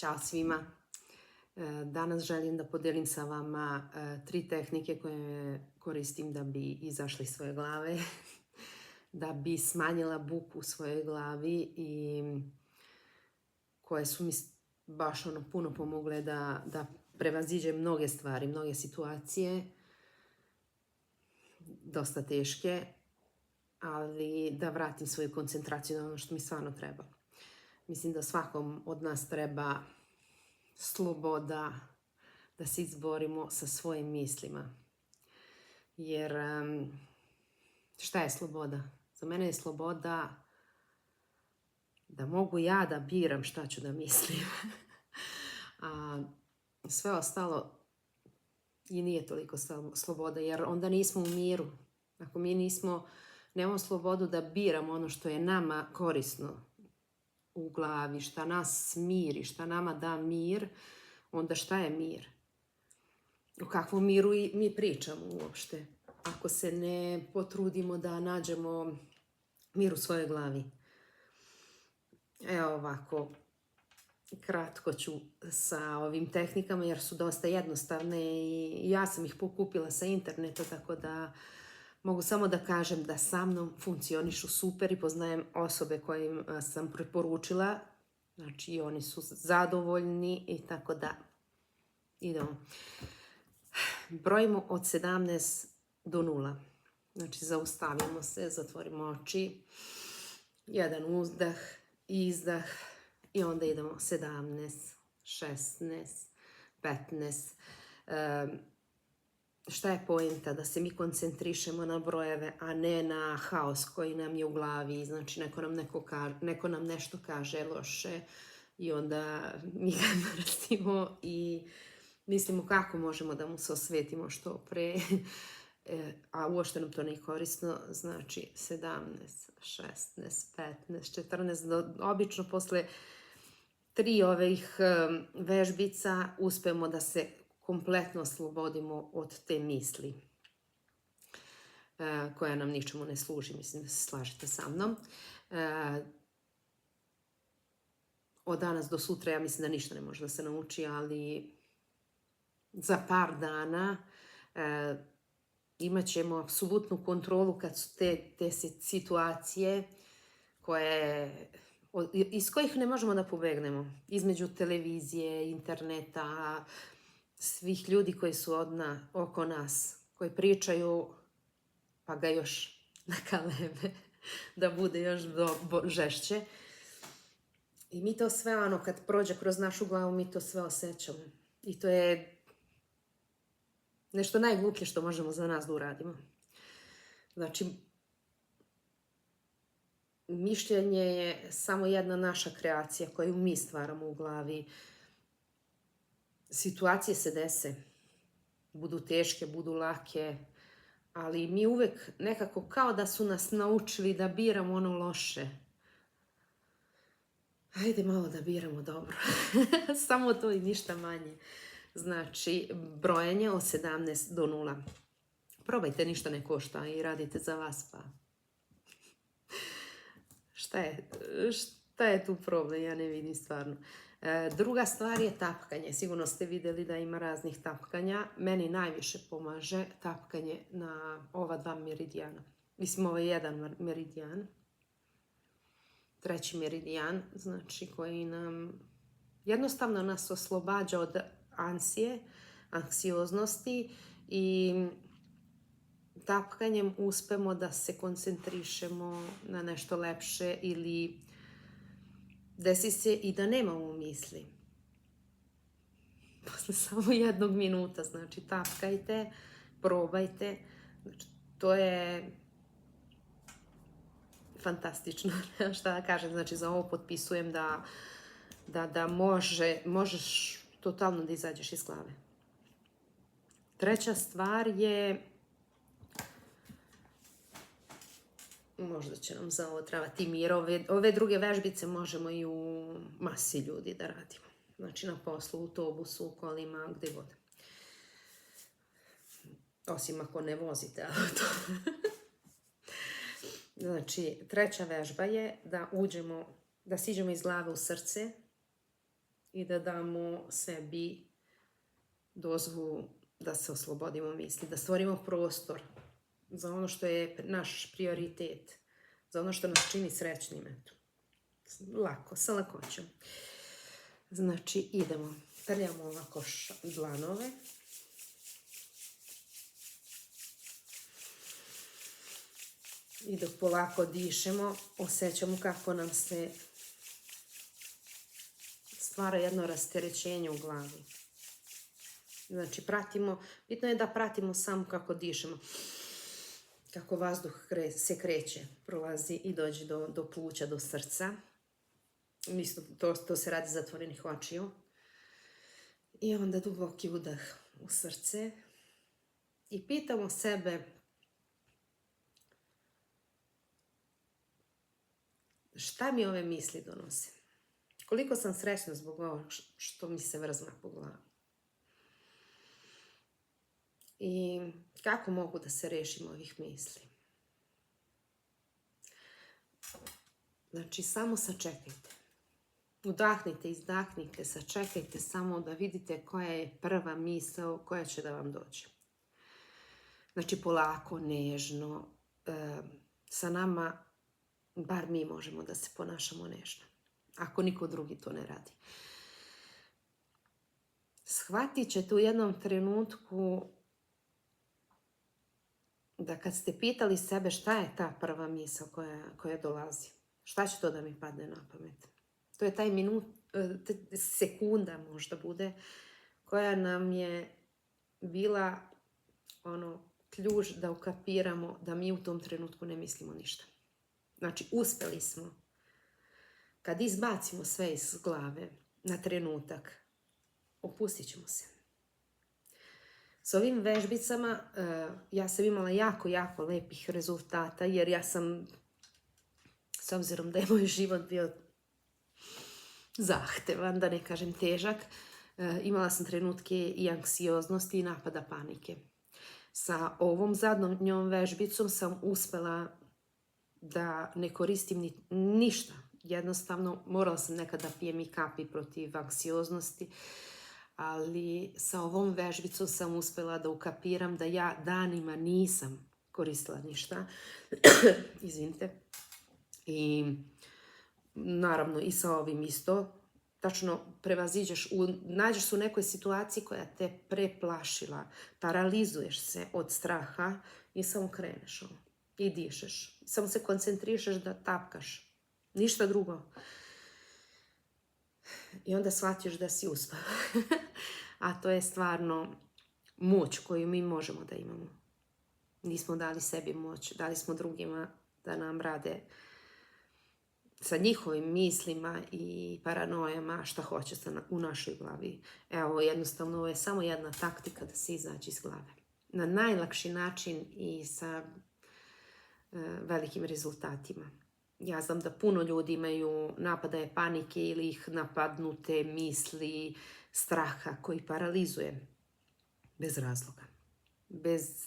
Ćao svima. Danas želim da podelim sa vama 3 tehnike koje koristim da bi izašla iz svoje glave, da bi smanjila buku u svojoj glavi i koje su mi baš puno pomogle da prevaziđem mnoge stvari, mnoge situacije, dosta teške, ali da vratim svoju koncentraciju na ono što mi stvarno treba. Mislim da svakom od nas treba sloboda da se izborimo sa svojim mislima. Jer šta je sloboda? Za mene je sloboda da mogu ja da biram šta ću da mislim. A sve ostalo i nije toliko sloboda, jer onda nismo u miru. Ako mi nemamo slobodu da biramo ono što je nama korisno u glavi, šta nas smiri, šta nama da mir, onda šta je mir? O kakvom miru mi pričamo uopšte? Ako se ne potrudimo da nađemo mir u svojoj glavi. Evo ovako, kratko ću sa ovim tehnikama jer su dosta jednostavne i ja sam ih pokupila sa interneta, tako da mogu samo da kažem da sa mnom funkcionišu super i poznajem osobe kojim sam preporučila. Znači oni su zadovoljni i tako da idemo. Brojimo od 17 do 0. Znači zaustavimo se, zatvorimo oči. Jedan uzdah, izdah i onda idemo 17, 16, 15. Šta je poenta? Da se mi koncentrišemo na brojeve, a ne na haos koji nam je u glavi. Znači neko nam nešto kaže loše i onda mi ga mrzimo i mislimo kako možemo da mu se osvetimo što pre, a uopšte nam to nije korisno. Znači 17, 16, 15, 14, obično posle 3 ovih vežbica uspemo da se kompletno oslobodimo od te misli koja nam ničemu ne služi. Mislim da se slažete sa mnom. Od danas do sutra ja mislim da ništa ne može da se nauči, ali za par dana imat ćemo apsolutnu kontrolu kad su te situacije iz kojih ne možemo da pobegnemo. Između televizije, interneta, svih ljudi koji su oko nas, koji pričaju, pa ga još nakaleme da bude još žešće. I mi to sve, kad prođe kroz našu glavu, mi to sve osjećamo. I to je nešto najgluplje što možemo za nas da uradimo. Znači, mišljenje je samo jedna naša kreacija koju mi stvaramo u glavi. Situacije se dese, budu teške, budu lake, ali mi uvek nekako kao da su nas naučili da biramo ono loše. Hajde malo da biramo dobro. Samo to i ništa manje. Znači, brojenje od 17 do 0. Probajte, ništa ne košta i radite za vas, pa šta je tu problem? Ja ne vidim stvarno. Druga stvar je tapkanje. Sigurno ste vidjeli da ima raznih tapkanja. Meni najviše pomaže tapkanje na ova 2 meridijana. Mislim, ovo je jedan meridijan. 3. meridijan, znači koji jednostavno nas oslobađa od anksioznosti i tapkanjem uspemo da se koncentrišemo na nešto lepše ili desi se i da nemamo misli. Posle samo 1 minuta, znači tapkajte, probajte. Znači, to je fantastično, šta da kažem, znači za ovo potpisujem da možeš totalno da izađeš iz glave. 3. stvar je, možda će nam za ovo trebati mir, ove druge vežbice možemo i u masi ljudi da radimo. Znači na poslu, u autobusu, u kolima, gde god. Osim ako ne vozite auto. Znači, 3. vežba je da siđemo iz glave u srce i da damo sebi dozvolu da se oslobodimo misli, da stvorimo prostor za ono što je naš prioritet, za ono što nas čini srećnim. Eto. Lako, sa lakoćom. Znači, idemo. Trljamo ovako dlanove. I dok polako dišemo, osjećamo kako nam se stvara jedno rasterećenje u glavi. Znači, bitno je da pratimo samo kako dišemo. Kako vazduh se kreće, prolazi i dođe do pluća, do srca. Isto to se radi zatvorenih očiju. I onda duboki udah u srce. I pitamo sebe šta mi ove misli donose. Koliko sam srećna zbog ovog što mi se vrzma po glavi. I kako mogu da se rešim ovih misli. Znači, samo sačekajte. Udahnite, izdahnite, sačekajte samo da vidite koja je prva misao koja će da vam dođe. Znači, polako, nežno, sa nama, bar mi možemo da se ponašamo nežno. Ako niko drugi to ne radi. Shvatit ćete u jednom trenutku da kad ste pitali sebe šta je ta prva misao koja dolazi, šta će to da mi padne na pamet? To je taj sekunda možda bude, koja nam je bila ključ da ukapiramo da mi u tom trenutku ne mislimo ništa. Znači, uspeli smo. Kad izbacimo sve iz glave na trenutak, opustit ćemo se. S ovim vežbicama ja sam imala jako, jako lepih rezultata, jer ja sam, s obzirom da je moj život bio zahtevan, da ne kažem težak, imala sam trenutke i anksioznosti i napada panike. Sa ovom zadnjom vežbicom sam uspela da ne koristim ništa. Jednostavno, morala sam nekada pijem i kapi protiv anksioznosti, ali sa ovom vežbicom sam uspela da ukapiram da ja danima nisam koristila ništa. Izvinite. I naravno i sa ovim isto. Tačno prevaziđeš, nađeš se u nekoj situaciji koja te preplašila, paralizuješ se od straha i samo kreneš i dišeš. Samo se koncentrišeš da tapkaš. Ništa drugo. I onda shvatiš da si uspela. A to je stvarno moć koju mi možemo da imamo. Nismo dali sebi moć, dali smo drugima da nam rade sa njihovim mislima i paranojama šta hoće u našoj glavi. Evo, jednostavno, ovo je samo jedna taktika da se izađe iz glave. Na najlakši način i sa velikim rezultatima. Ja znam da puno ljudi imaju napadaje panike ili ih napadnute misli, straha koji paralizuje bez razloga.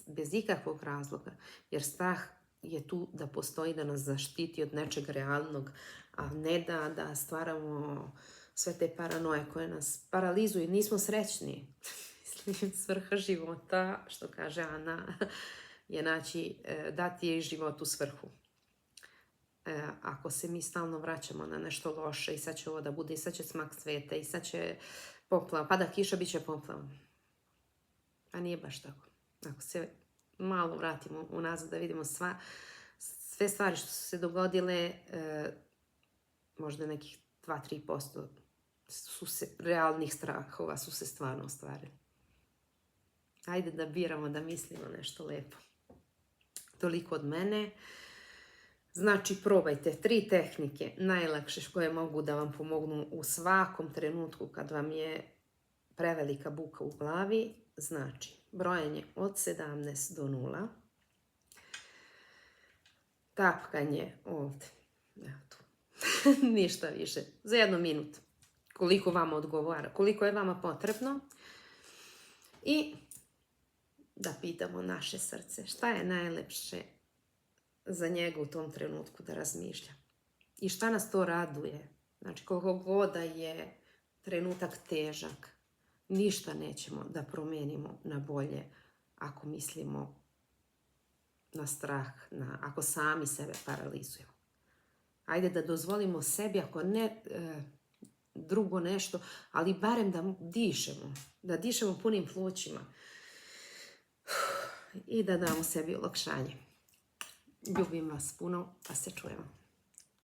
Bez ikakvog razloga. Jer strah je tu da postoji, da nas zaštiti od nečeg realnog, a ne da stvaramo sve te paranoje koje nas paralizuju. Nismo srećni. Mislim, svrha života, što kaže Ana, je dati jej životu svrhu. Ako se mi stalno vraćamo na nešto loše i sad će ovo da bude, i sad će smak sveta, i sad će poplava, pada kiša, bit će poplava. A nije baš tako. Ako se malo vratimo unazad da vidimo sve stvari što su se dogodile, možda nekih 2-3% realnih strahova su se stvarno ostvarili. Ajde da biramo, da mislimo nešto lepo. Toliko od mene. Znači, probajte 3 tehnike najlakše koje mogu da vam pomognu u svakom trenutku kad vam je prevelika buka u glavi. Znači, brojanje od 17 do 0. Tapkanje ovdje. Evo tu. Ništa više. Za 1 minut. Koliko vama odgovara, koliko je vama potrebno. I da pitamo naše srce šta je najlepše za njega u tom trenutku da razmišlja. I šta nas to raduje. Znači, koliko god da je trenutak težak. Ništa nećemo da promenimo na bolje ako mislimo na strah, ako sami sebe paralizujemo. Ajde da dozvolimo sebi, ako ne drugo nešto, ali barem da dišemo punim plućima i da damo sebi olakšanje. Ljubim vas puno, pa se čujemo.